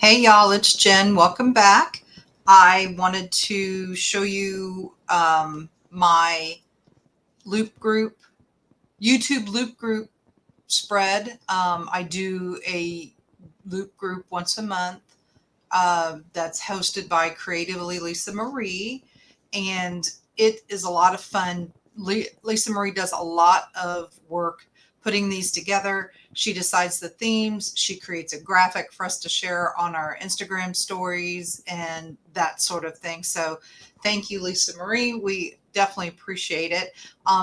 Hey y'all, it's Jen. Welcome back. I wanted to show you my loop group, YouTube loop group spread. I do a loop group once a month that's hosted by Creatively Lisa Marie, and it is a lot of fun. Lisa Marie does a lot of work putting these together. She decides the themes, she creates a graphic for us to share on our Instagram stories and that sort of thing. So, thank you, Lisa Marie. We definitely appreciate it.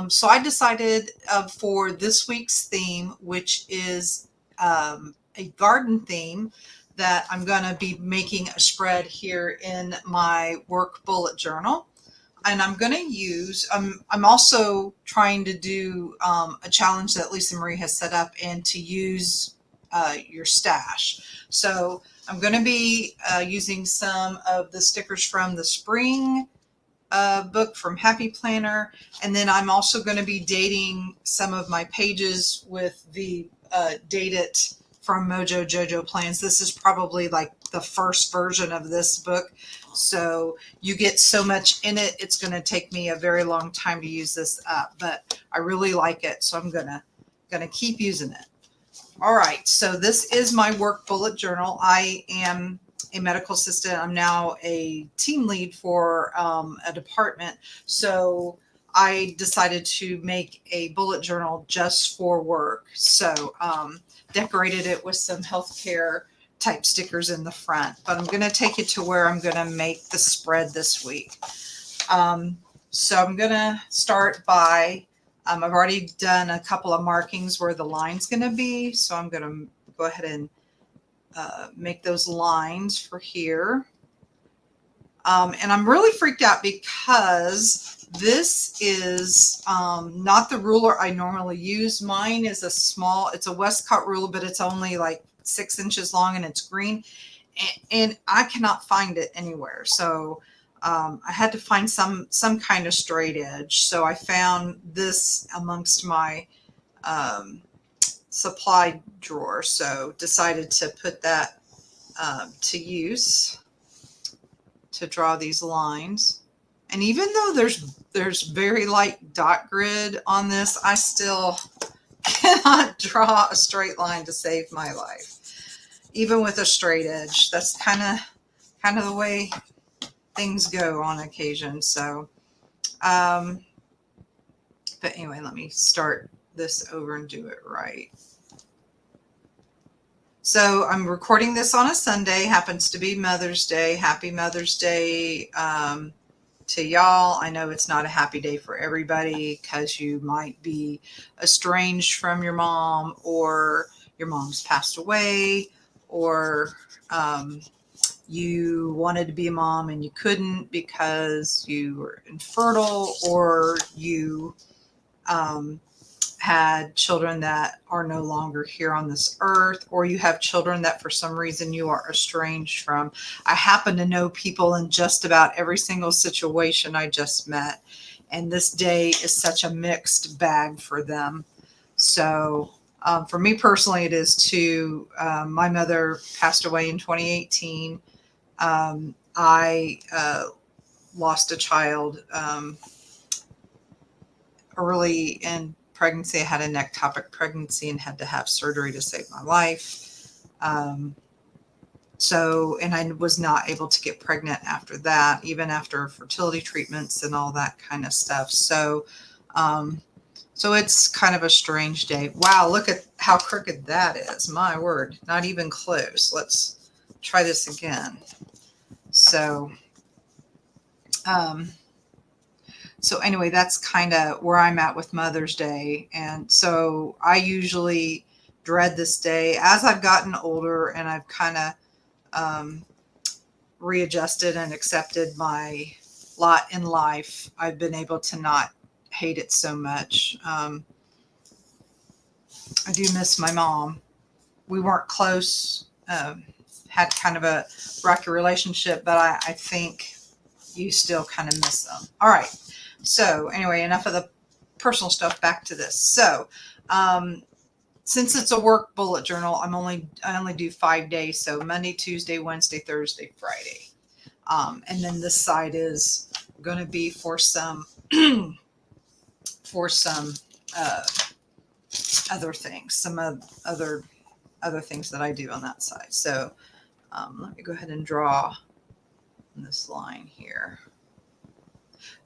So, I decided for this week's theme, which is a garden theme, that I'm going to be making a spread here in my work bullet journal. And I'm going to use, I'm also trying to do a challenge that Lisa Marie has set up and to use your stash. So I'm going to be using some of the stickers from the spring book from Happy Planner. And then I'm also going to be dating some of my pages with the Date It from Mojo Jojo Plans. This is probably like the first version of this book. So you get so much in it, it's going to take me a very long time to use this up, but I really like it. So I'm going to keep using it. All right. So this is my work bullet journal. I am a medical assistant. I'm now a team lead for a department. So I decided to make a bullet journal just for work. So decorated it with some healthcare type stickers in the front. But I'm going to take it to where I'm going to make the spread this week. So I'm going to start by, I've already done a couple of markings where the line's going to be. So I'm going to go ahead and make those lines for here. And I'm really freaked out because this is not the ruler I normally use. Mine is a small, it's a Westcott ruler, but it's only like 6 inches long and it's green. And I cannot find it anywhere. So I had to find some kind of straight edge. So I found this amongst my supply drawer. So decided to put that to use to draw these lines. And even though there's very light dot grid on this, I still cannot draw a straight line to save my life, even with a straight edge. That's kind of the way things go on occasion. So, but anyway, let me start this over and do it right. So I'm recording this on a Sunday, happens to be Mother's Day. Happy Mother's Day to y'all. I know it's not a happy day for everybody because you might be estranged from your mom, or your mom's passed away, or you wanted to be a mom and you couldn't because you were infertile, or you had children that are no longer here on this earth, or you have children that for some reason you are estranged from. I happen to know people in just about every single situation I just met, and this day is such a mixed bag for them. So for me personally, it is too. My mother passed away in 2018. I lost a child early in pregnancy. I had an ectopic pregnancy and had to have surgery to save my life. And I was not able to get pregnant after that, even after fertility treatments and all that kind of stuff. So it's kind of a strange day. Wow, look at how crooked that is. My word, not even close. Let's try this again. So anyway, that's kind of where I'm at with Mother's Day. And so I usually dread this day. As I've gotten older and I've kind of readjusted and accepted my lot in life, I've been able to not hate it so much. I do miss my mom. We weren't close, had kind of a rocky relationship, but I think you still kind of miss them. All right. So anyway, enough of the personal stuff, back to this. So since it's a work bullet journal, I only do 5 days. So Monday, Tuesday, Wednesday, Thursday, Friday. And then this side is going to be for some, for some, other things, some other things that I do on that side. So, let me go ahead and draw this line here.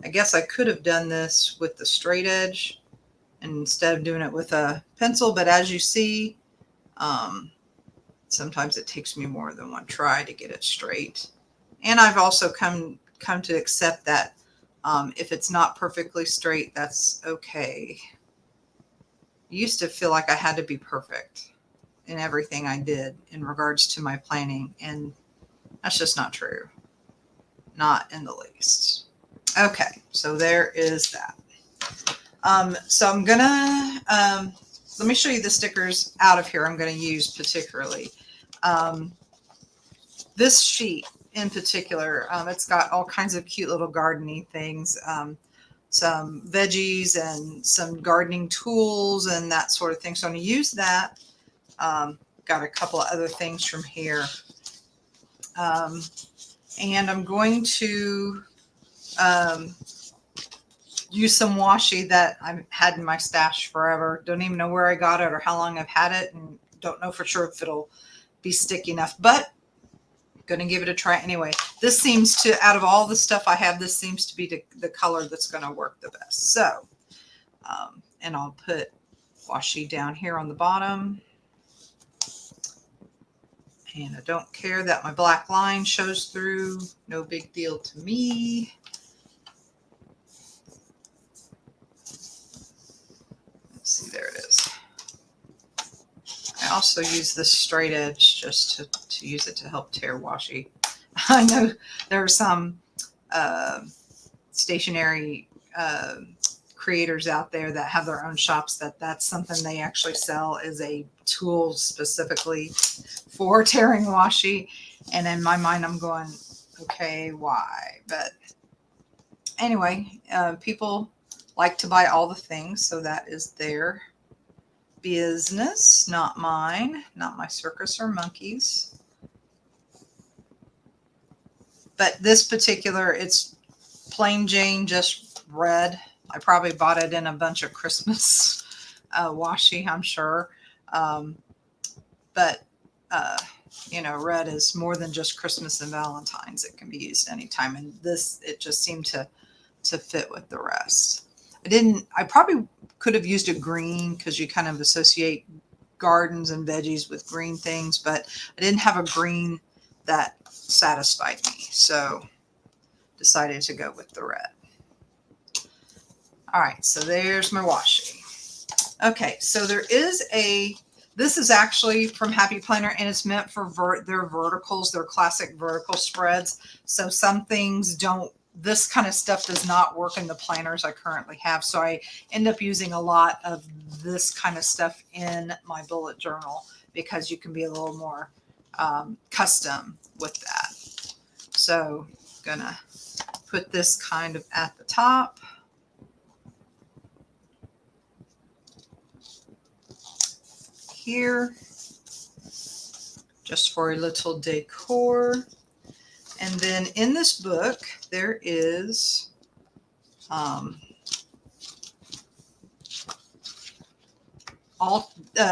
I guess I could have done this with the straight edge instead of doing it with a pencil, but as you see, sometimes it takes me more than one try to get it straight. And I've also come to accept that if it's not perfectly straight, that's okay. I used to feel like I had to be perfect in everything I did in regards to my planning, and that's just not true. Not in the least. Okay, so there is that. So I'm gonna let me show you the stickers out of here I'm going to use particularly. This sheet in particular, it's got all kinds of cute little gardening things, some veggies and some gardening tools and that sort of thing. So I'm going to use that. Got a couple of other things from here. And I'm going to use some washi that I've had in my stash forever. Don't even know where I got it or how long I've had it, and don't know for sure if it'll be sticky enough, but I'm going to give it a try anyway. This seems to, out of all the stuff I have, this seems to be the color that's going to work the best. So, and I'll put washi down here on the bottom. And I don't care that my black line shows through. No big deal to me. Let's see, there it is. I also use this straight edge just to use it to help tear washi. I know there are some stationery creators out there that have their own shops that's something they actually sell as a tool specifically for tearing washi. And in my mind, I'm going, okay, why? But anyway, people like to buy all the things, so that is their business, not mine, not my circus or monkeys. But this particular, it's plain Jane, just red. I probably bought it in a bunch of Christmas washi, I'm sure. But you know, red is more than just Christmas and Valentine's. It can be used anytime. And this, it just seemed to fit with the rest. I probably could have used a green because you kind of associate gardens and veggies with green things, but I didn't have a green that satisfied me. So decided to go with the red. All right, so there's my washi. Okay, so there is this is actually from Happy Planner, and it's meant for their verticals, their classic vertical spreads. So some things don't, this kind of stuff does not work in the planners I currently have. So I end up using a lot of this kind of stuff in my bullet journal because you can be a little more custom with that. So I'm gonna put this kind of at the top. Here, just for a little decor. And then in this book, there is a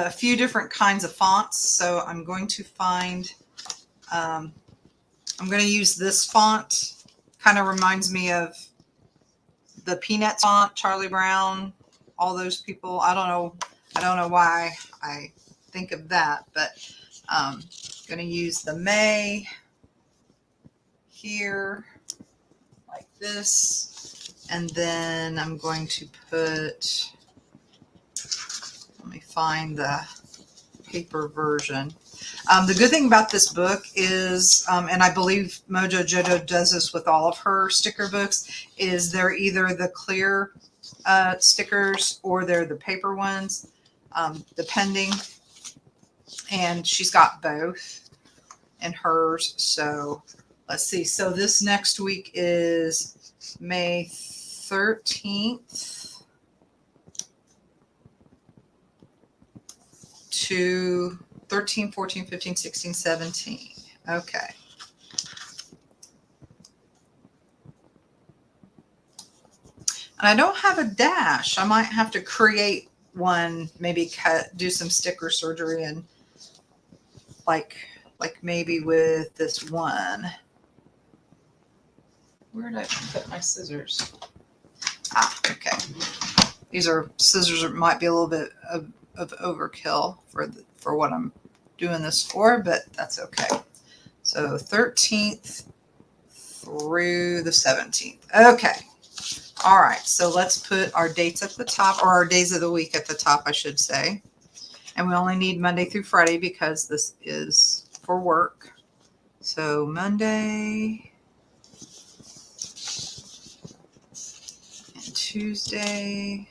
few different kinds of fonts. So I'm going to find, I'm going to use this font. Kind of reminds me of the Peanuts font, Charlie Brown, all those people. I don't know why I think of that, but I'm going to use the May here like this, and then I'm going to put, let me find the paper version. The good thing about this book is, and I believe Mojo Jojo does this with all of her sticker books, is they're either the clear stickers or they're the paper ones, depending. And she's got both in hers. So let's see. So this next week is May 13th. to 13, 14, 15, 16, 17. Okay. And I don't have a dash. I might have to create one, maybe do some sticker surgery and like maybe with this one. Where did I put my scissors? Ah, okay. These are scissors that might be a little bit of overkill for what I'm doing this for, but that's okay. So 13th through the 17th. Okay. All right. So let's put our dates at the top, or our days of the week at the top, I should say. And we only need Monday through Friday because this is for work. So Monday and Tuesday.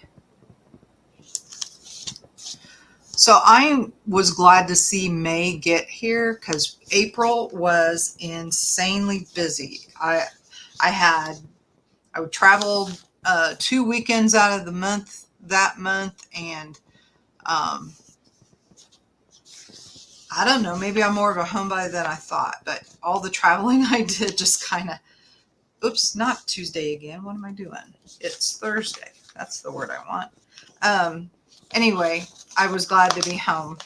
So I was glad to see May get here because April was insanely busy. I traveled 2 weekends out of the month that month, and I don't know, maybe I'm more of a homebody than I thought, but all the traveling I did just kind of, oops, not Tuesday again. What am I doing? It's Thursday. That's the word I want. Anyway, I was glad to be home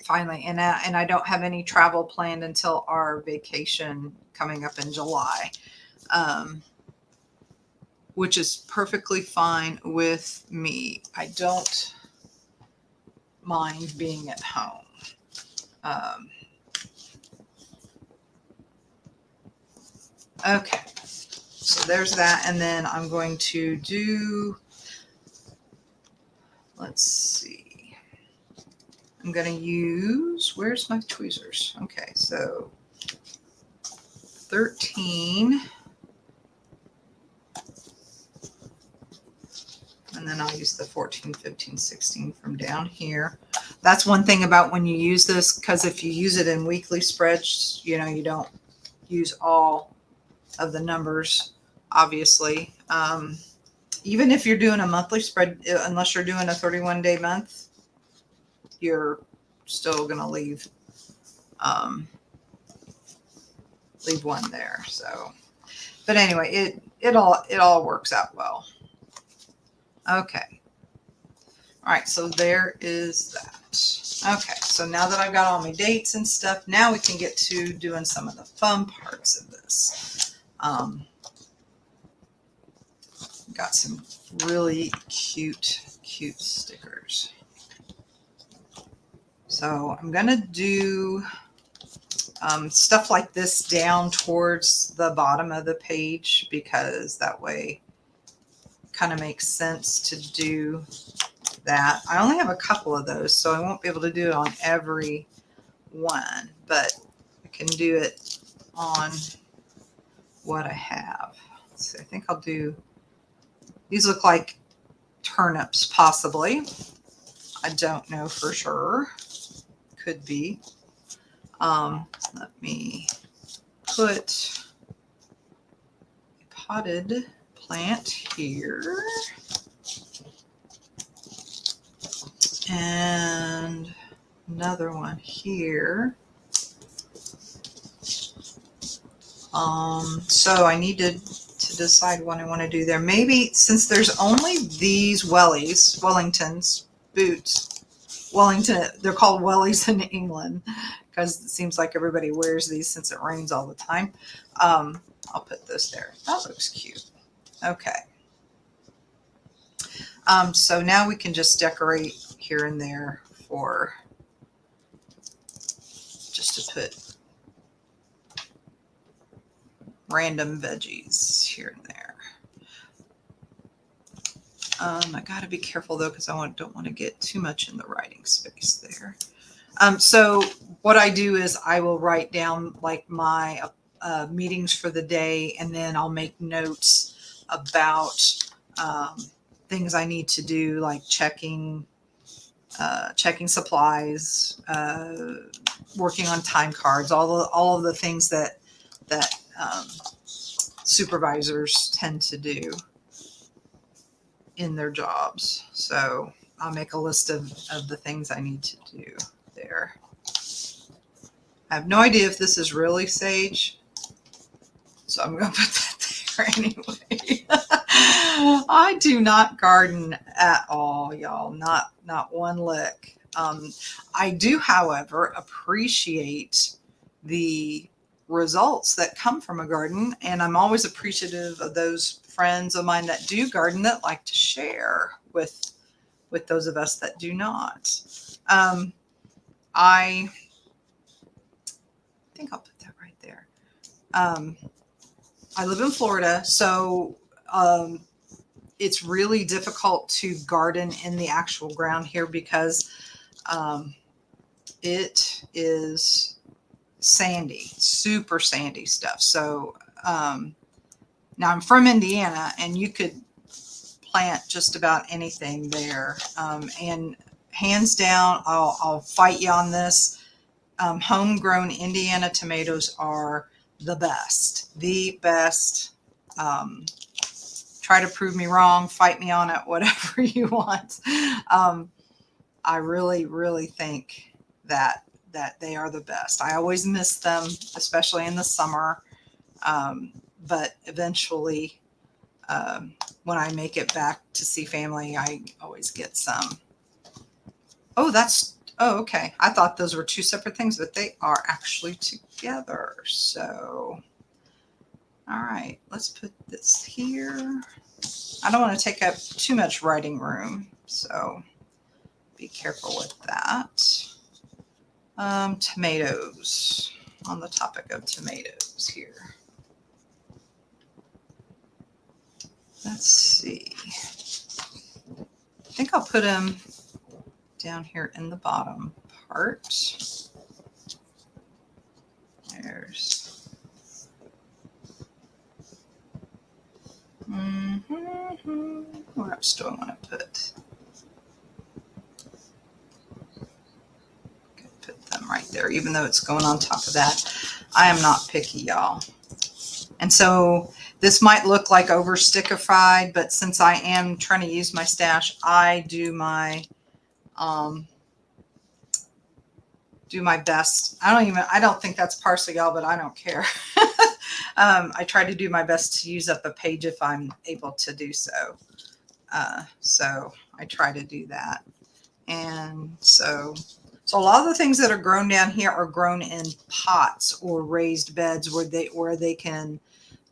finally, and I don't have any travel planned until our vacation coming up in July, which is perfectly fine with me. I don't mind being at home. Okay, so there's that, and then I'm going to do, let's see, I'm going to use, where's my tweezers? Okay, so 13, and then I'll use the 14, 15, 16 from down here. That's one thing about when you use this, because if you use it in weekly spreads, you know, you don't use all of the numbers, obviously. Even if you're doing a monthly spread, unless you're doing a 31-day month, you're still going to leave one there. So, but anyway, it all works out well. Okay. All right. So there is that. Okay. So now that I've got all my dates and stuff, now we can get to doing some of the fun parts of this. Got some really cute stickers. So I'm going to do stuff like this down towards the bottom of the page, because that way it kind of makes sense to do that. I only have a couple of those, so I won't be able to do it on every one, but I can do it on what I have. So I think I'll do, these look like turnips possibly. I don't know for sure. Could be. Let me put a potted plant here. And another one here. So I need to decide what I want to do there. Maybe since there's only these Wellingtons boots, Wellington, they're called wellies in England because it seems like everybody wears these since it rains all the time. I'll put this there. That looks cute. Okay. So now we can just decorate here and there for just to put random veggies here and there. I got to be careful though, because I don't want to get too much in the writing space there. So what I do is I will write down like my meetings for the day, and then I'll make notes about things I need to do, like checking supplies, working on time cards, all of the things that supervisors tend to do in their jobs. So I'll make a list of the things I need to do there. I have no idea if this is really sage, so I'm going to put that there anyway. I do not garden at all, y'all. Not one lick. I do, however, appreciate the results that come from a garden, and I'm always appreciative of those friends of mine that do garden that like to share with those of us that do not. I think I'll put that right there. I live in Florida, so it's really difficult to garden in the actual ground here because it is sandy, super sandy stuff. So now I'm from Indiana, and you could plant just about anything there. And hands down, I'll fight you on this. Homegrown Indiana tomatoes are the best. Try to prove me wrong, fight me on it, whatever you want. I really think that they are the best. I always miss them, especially in the summer. But eventually, when I make it back to see family, I always get some. Oh, okay. I thought those were two separate things, but they are actually together. So, all right, let's put this here. I don't want to take up too much writing room, so be careful with that. Tomatoes, on the topic of tomatoes here. Let's see. I think I'll put them down here in the bottom part. There's. Where else do I want to put? Put them right there, even though it's going on top of that. I am not picky, y'all. And so this might look like over stickified, but since I am trying to use my stash, I do my best. I don't think that's parsley, y'all, but I don't care. I try to do my best to use up a page if I'm able to do so. So I try to do that. And so a lot of the things that are grown down here are grown in pots or raised beds where they can,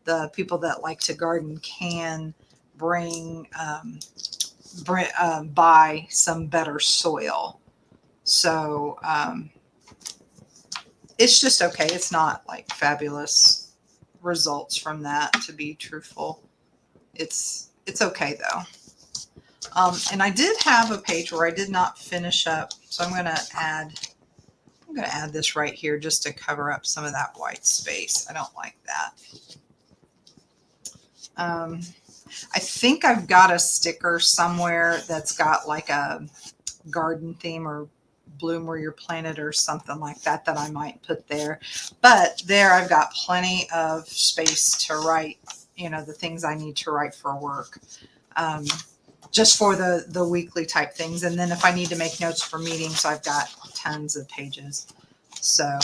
the people that like to garden can buy some better soil. So it's just okay. It's not like fabulous results from that, to be truthful. It's okay though. And I did have a page where I did not finish up, so I'm going to add this right here just to cover up some of that white space. I don't like that. I think I've got a sticker somewhere that's got like a garden theme or bloom where you're planted or something like that I might put there. But there I've got plenty of space to write, the things I need to write for work. Just for the weekly type things. And then if I need to make notes for meetings, I've got tons of pages. So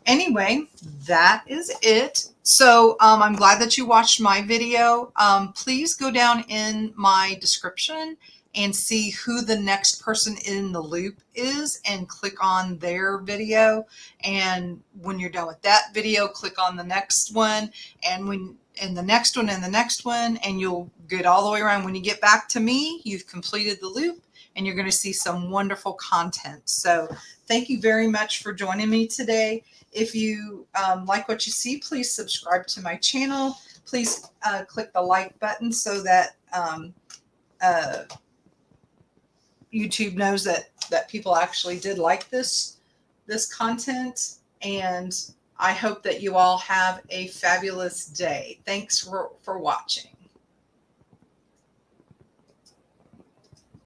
anyway, that is it. So I'm glad that you watched my video. Please go down in my description and see who the next person in the loop is and click on their video. And when you're done with that video, click on the next one. And the next one and the next one, and you'll get all the way around. When you get back to me, you've completed the loop and you're going to see some wonderful content. So thank you very much for joining me today. If you like what you see, please subscribe to my channel. Please click the like button so that YouTube knows that people actually did like this content. And I hope that you all have a fabulous day. Thanks for watching.